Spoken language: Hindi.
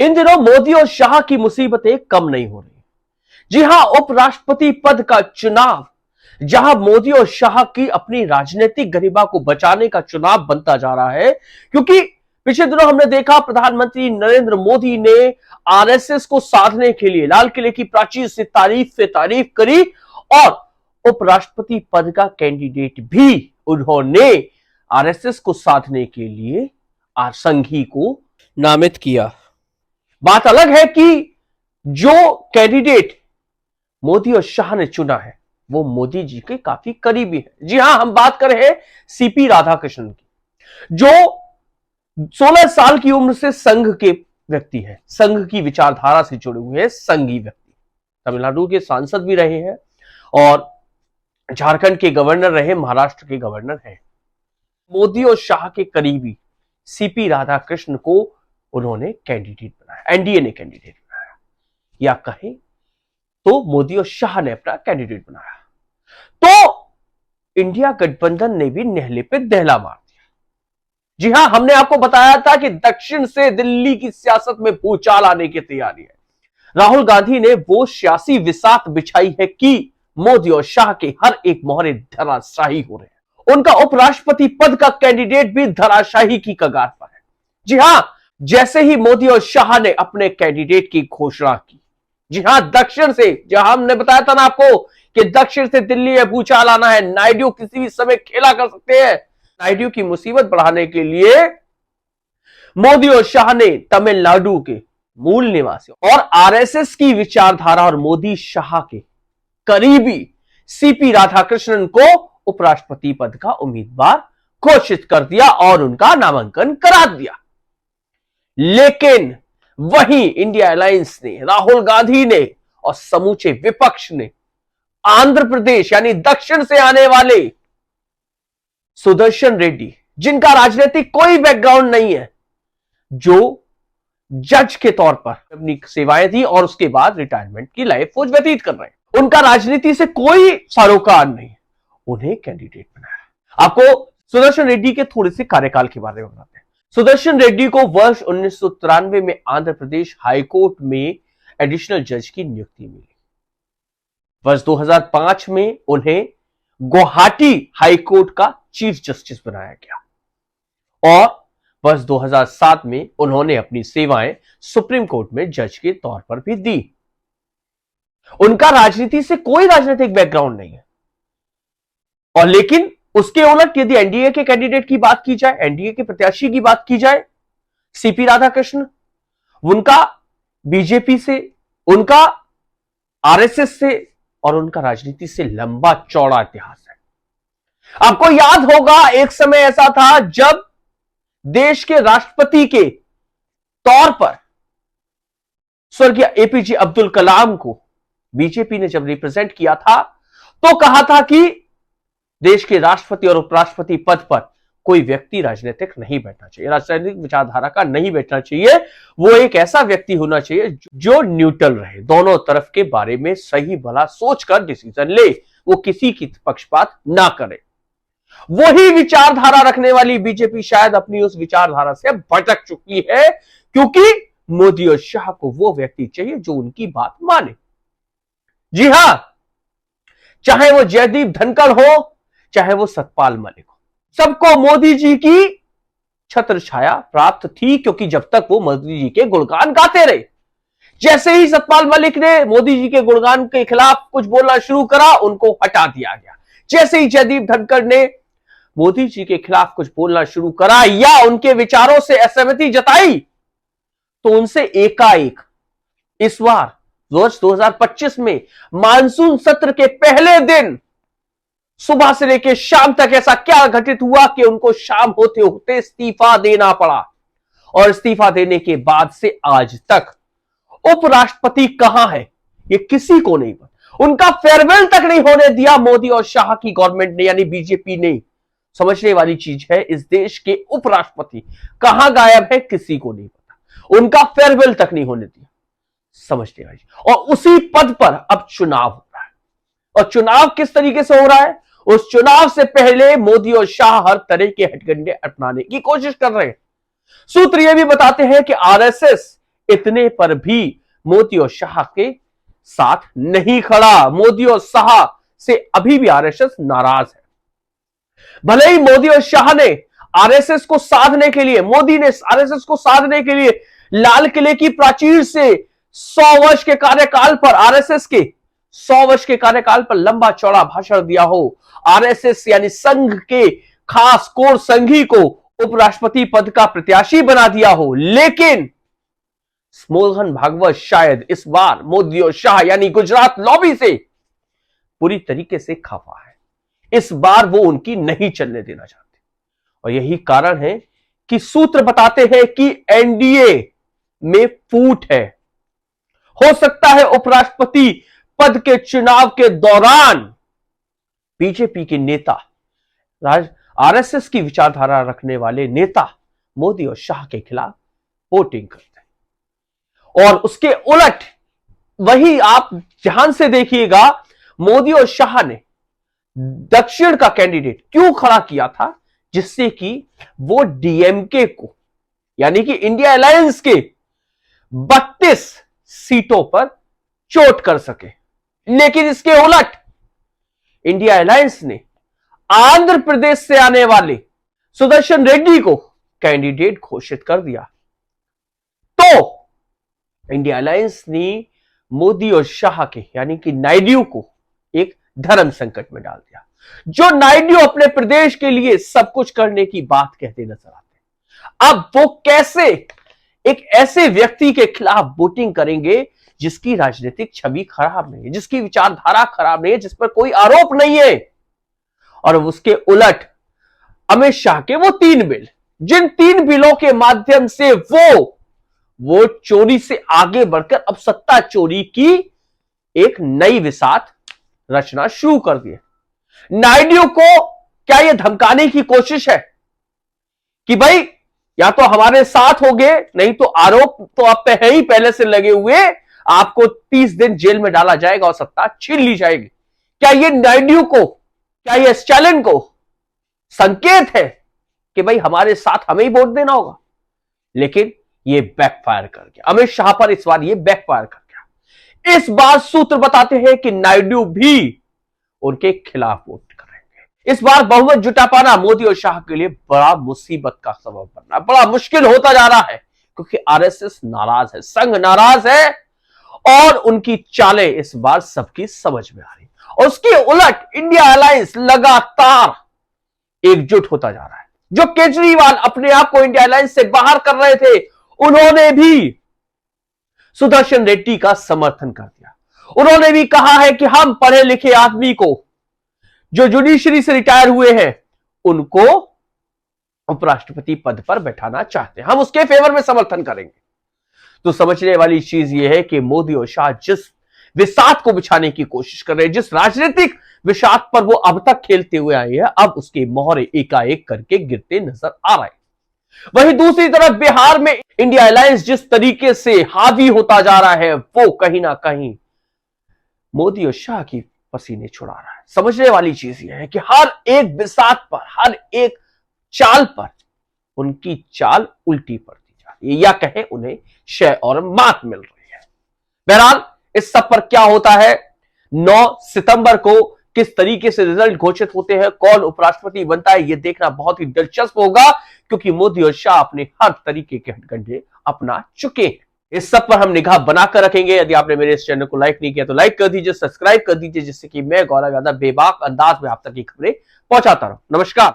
इन दिनों मोदी और शाह की मुसीबतें कम नहीं हो रही। जी हां, उपराष्ट्रपति पद का चुनाव जहां मोदी और शाह की अपनी राजनीतिक गरिमा को बचाने का चुनाव बनता जा रहा है, क्योंकि पिछले दिनों हमने देखा प्रधानमंत्री नरेंद्र मोदी ने आरएसएस को साधने के लिए लाल किले की प्राचीर से तारीफ करी और उपराष्ट्रपति पद का कैंडिडेट भी उन्होंने आरएसएस को साधने के लिए संघी को नामित किया। बात अलग है कि जो कैंडिडेट मोदी और शाह ने चुना है वो मोदी जी के काफी करीबी है। जी हां, हम बात कर रहे हैं सीपी राधाकृष्णन की, जो 16 साल की उम्र से संघ के व्यक्ति हैं, संघ की विचारधारा से जुड़े हुए हैं, संघी व्यक्ति। तमिलनाडु के सांसद भी रहे हैं और झारखंड के गवर्नर रहे, महाराष्ट्र के गवर्नर हैं। मोदी और शाह के करीबी सीपी राधाकृष्णन को उन्होंने कैंडिडेट बनाया, एनडीए ने कैंडिडेट बनाया, या कहें तो मोदी और शाह ने अपना कैंडिडेट बनाया। तो इंडिया गठबंधन ने भी नेहले पे दहला मार दिया। जी हां, हमने आपको बताया था कि दक्षिण से दिल्ली की सियासत में भूचाल आने की तैयारी है। राहुल गांधी ने वो सियासी विसात बिछाई है कि मोदी और शाह के हर एक मोहरे धराशाही हो रहे हैं। उनका उपराष्ट्रपति पद का कैंडिडेट भी धराशाही की कगार पर है। जी हां, जैसे ही मोदी और शाह ने अपने कैंडिडेट की घोषणा की, जी हां, दक्षिण से, जहां हमने बताया था ना आपको कि दक्षिण से दिल्ली में भूचाल आना है, नायडू किसी भी समय खेला कर सकते हैं। नायडू की मुसीबत बढ़ाने के लिए मोदी और शाह ने तमिलनाडु के मूल निवासियों और आरएसएस की विचारधारा और मोदी शाह के करीबी सीपी राधाकृष्णन को उपराष्ट्रपति पद का उम्मीदवार घोषित कर दिया और उनका नामांकन करा दिया। लेकिन वहीं इंडिया अलायंस ने, राहुल गांधी ने और समूचे विपक्ष ने आंध्र प्रदेश यानी दक्षिण से आने वाले सुदर्शन रेड्डी, जिनका राजनीतिक कोई बैकग्राउंड नहीं है, जो जज के तौर पर अपनी सेवाएं दी और उसके बाद रिटायरमेंट की लाइफ वो व्यतीत कर रहे हैं, उनका राजनीति से कोई सरोकार नहीं, उन्हें कैंडिडेट बनाया। आपको सुदर्शन रेड्डी के थोड़े से कार्यकाल के बारे में बताते हैं। सुदर्शन रेड्डी को वर्ष 1993 में आंध्र प्रदेश हाईकोर्ट में एडिशनल जज की नियुक्ति मिली। वर्ष 2005 में उन्हें गुवाहाटी हाईकोर्ट का चीफ जस्टिस बनाया गया और वर्ष 2007 में उन्होंने अपनी सेवाएं सुप्रीम कोर्ट में जज के तौर पर भी दी। उनका राजनीति से कोई राजनीतिक बैकग्राउंड नहीं है। और लेकिन उसके उलट यदि एनडीए के कैंडिडेट की बात की जाए, एनडीए के प्रत्याशी की बात की जाए, सीपी राधाकृष्णन, उनका बीजेपी से, उनका आरएसएस से और उनका राजनीति से लंबा चौड़ा इतिहास है। आपको याद होगा एक समय ऐसा था जब देश के राष्ट्रपति के तौर पर स्वर्गीय एपीजे अब्दुल कलाम को बीजेपी ने जब रिप्रेजेंट किया था तो कहा था कि देश के राष्ट्रपति और उपराष्ट्रपति पद पर कोई व्यक्ति राजनीतिक नहीं बैठना चाहिए, राजनीतिक विचारधारा का नहीं बैठना चाहिए, वो एक ऐसा व्यक्ति होना चाहिए जो न्यूट्रल रहे, दोनों तरफ के बारे में सही भला सोचकर डिसीजन ले, वो किसी की पक्षपात ना करे। वही विचारधारा रखने वाली बीजेपी शायद अपनी उस विचारधारा से भटक चुकी है, क्योंकि मोदी और शाह को वो व्यक्ति चाहिए जो उनकी बात माने। जी हां, चाहे वो जयदीप धनखड़ हो, चाहे वो सतपाल मलिक हो, सबको मोदी जी की छत्र छाया प्राप्त थी, क्योंकि जब तक वो मोदी जी के गुणगान गाते रहे। जैसे ही सतपाल मलिक ने मोदी जी के गुणगान के खिलाफ कुछ बोलना शुरू करा, उनको हटा दिया गया। जैसे ही जयदीप धनखड़ ने मोदी जी के खिलाफ कुछ बोलना शुरू करा या उनके विचारों से असहमति जताई, तो उनसे एकाएक इस बार वर्ष 2025 में मानसून सत्र के पहले दिन सुबह से लेकर शाम तक ऐसा क्या घटित हुआ कि उनको शाम होते होते इस्तीफा देना पड़ा। और इस्तीफा देने के बाद से आज तक उपराष्ट्रपति कहां है ये किसी को नहीं पता। उनका फेयरवेल तक नहीं होने दिया मोदी और शाह की गवर्नमेंट ने, यानी बीजेपी ने। समझने वाली चीज है, इस देश के उपराष्ट्रपति कहां गायब है किसी को नहीं पता। उनका फेयरवेल तक नहीं होने दिया, समझने वाली। और उसी पद पर अब चुनाव हो रहा है। और चुनाव किस तरीके से हो रहा है? उस चुनाव से पहले मोदी और शाह हर तरह के हथकंडे अपनाने की कोशिश कर रहे हैं। सूत्र यह भी बताते हैं कि आरएसएस इतने पर भी मोदी और शाह के साथ नहीं खड़ा। मोदी और शाह से अभी भी आरएसएस नाराज है। भले ही मोदी और शाह ने आरएसएस को साधने के लिए, मोदी ने आरएसएस को साधने के लिए लाल किले की प्राचीर से 100 वर्ष के कार्यकाल पर, आरएसएस के 100 वर्ष के कार्यकाल पर लंबा चौड़ा भाषण दिया हो, आरएसएस यानी संघ के खास कोर संघी को उपराष्ट्रपति पद का प्रत्याशी बना दिया हो, लेकिन मोहन भागवत शायद इस बार मोदी और शाह यानी गुजरात लॉबी से पूरी तरीके से खफा है। इस बार वो उनकी नहीं चलने देना चाहते और यही कारण है कि सूत्र बताते हैं कि एनडीए में फूट है। हो सकता है उपराष्ट्रपति पद के चुनाव के दौरान बीजेपी के नेता, आरएसएस की विचारधारा रखने वाले नेता मोदी और शाह के खिलाफ वोटिंग करते हैं और उसके उलट वही आप ध्यान से देखिएगा, मोदी और शाह ने दक्षिण का कैंडिडेट क्यों खड़ा किया था, जिससे कि वो डीएमके को यानी कि इंडिया अलायंस के 32 सीटों पर चोट कर सके। लेकिन इसके उलट इंडिया अलायंस ने आंध्र प्रदेश से आने वाले सुदर्शन रेड्डी को कैंडिडेट घोषित कर दिया। तो इंडिया अलायंस ने मोदी और शाह के यानी कि नायडू को एक धर्म संकट में डाल दिया। जो नायडू अपने प्रदेश के लिए सब कुछ करने की बात कहते नजर आते हैं, अब वो कैसे एक ऐसे व्यक्ति के खिलाफ वोटिंग करेंगे जिसकी राजनीतिक छवि खराब नहीं है, जिसकी विचारधारा खराब नहीं है, जिस पर कोई आरोप नहीं है। और उसके उलट अमित शाह के वो 3 बिल, जिन 3 बिलों के माध्यम से वो चोरी से आगे बढ़कर अब सत्ता चोरी की एक नई विसात रचना शुरू कर दी। नायडू को क्या यह धमकाने की कोशिश है कि भाई या तो हमारे साथ होगे, नहीं तो आरोप तो आप पे है ही पहले से लगे हुए, आपको 30 दिन जेल में डाला जाएगा और सत्ता छीन ली जाएगी। क्या ये नायडू को, क्या ये स्टालिन को संकेत है कि भाई हमारे साथ हमें ही वोट देना होगा? लेकिन ये बैकफायर कर गया। अमित शाह पर इस बार ये बैकफायर कर गया। इस बार सूत्र बताते हैं कि नायडू भी उनके खिलाफ वोट करेंगे। इस बार बहुमत जुटा पाना मोदी और शाह के लिए बड़ा मुसीबत का सबब बनना, बड़ा मुश्किल होता जा रहा है, क्योंकि आरएसएस नाराज है, संघ नाराज है और उनकी चालें इस बार सबकी समझ में आ रही। और उसके उलट इंडिया अलायंस लगातार एकजुट होता जा रहा है। जो केजरीवाल अपने आप को इंडिया अलायंस से बाहर कर रहे थे, उन्होंने भी सुदर्शन रेड्डी का समर्थन कर दिया। उन्होंने भी कहा है कि हम पढ़े लिखे आदमी को, जो जुडिशरी से रिटायर हुए हैं, उनको उपराष्ट्रपति पद पर बैठाना चाहते हैं, हम उसके फेवर में समर्थन करेंगे। तो समझने वाली चीज यह है कि मोदी और शाह जिस विसात को बिछाने की कोशिश कर रहे हैं, जिस राजनीतिक विसात पर वो अब तक खेलते हुए आए हैं, अब उसके मोहरे एकाएक करके गिरते नजर आ रहे हैं। वहीं दूसरी तरफ बिहार में इंडिया अलायंस जिस तरीके से हावी होता जा रहा है, वो कहीं ना कहीं मोदी और शाह की पसीने छुड़ा रहा है। समझने वाली चीज यह है कि हर एक बिसात पर, हर एक चाल पर उनकी चाल उल्टी पड़ती जा रही है, या कहे उन्हें शय और मात मिल रही है। बहरहाल इस सब पर क्या होता है, 9 सितंबर को किस तरीके से रिजल्ट घोषित होते हैं, कौन उपराष्ट्रपति बनता है, यह देखना बहुत ही दिलचस्प होगा, क्योंकि मोदी और शाह अपने हर तरीके के हथकंडे अपना चुके हैं। इस सब पर हम निगाह बनाकर रखेंगे। यदि आपने मेरे इस चैनल को लाइक नहीं किया तो लाइक कर दीजिए, सब्सक्राइब कर दीजिए, जिससे कि मैं गौरव यादव बेबाक अंदाज में आप तक की खबरें पहुंचाता रहूं। नमस्कार।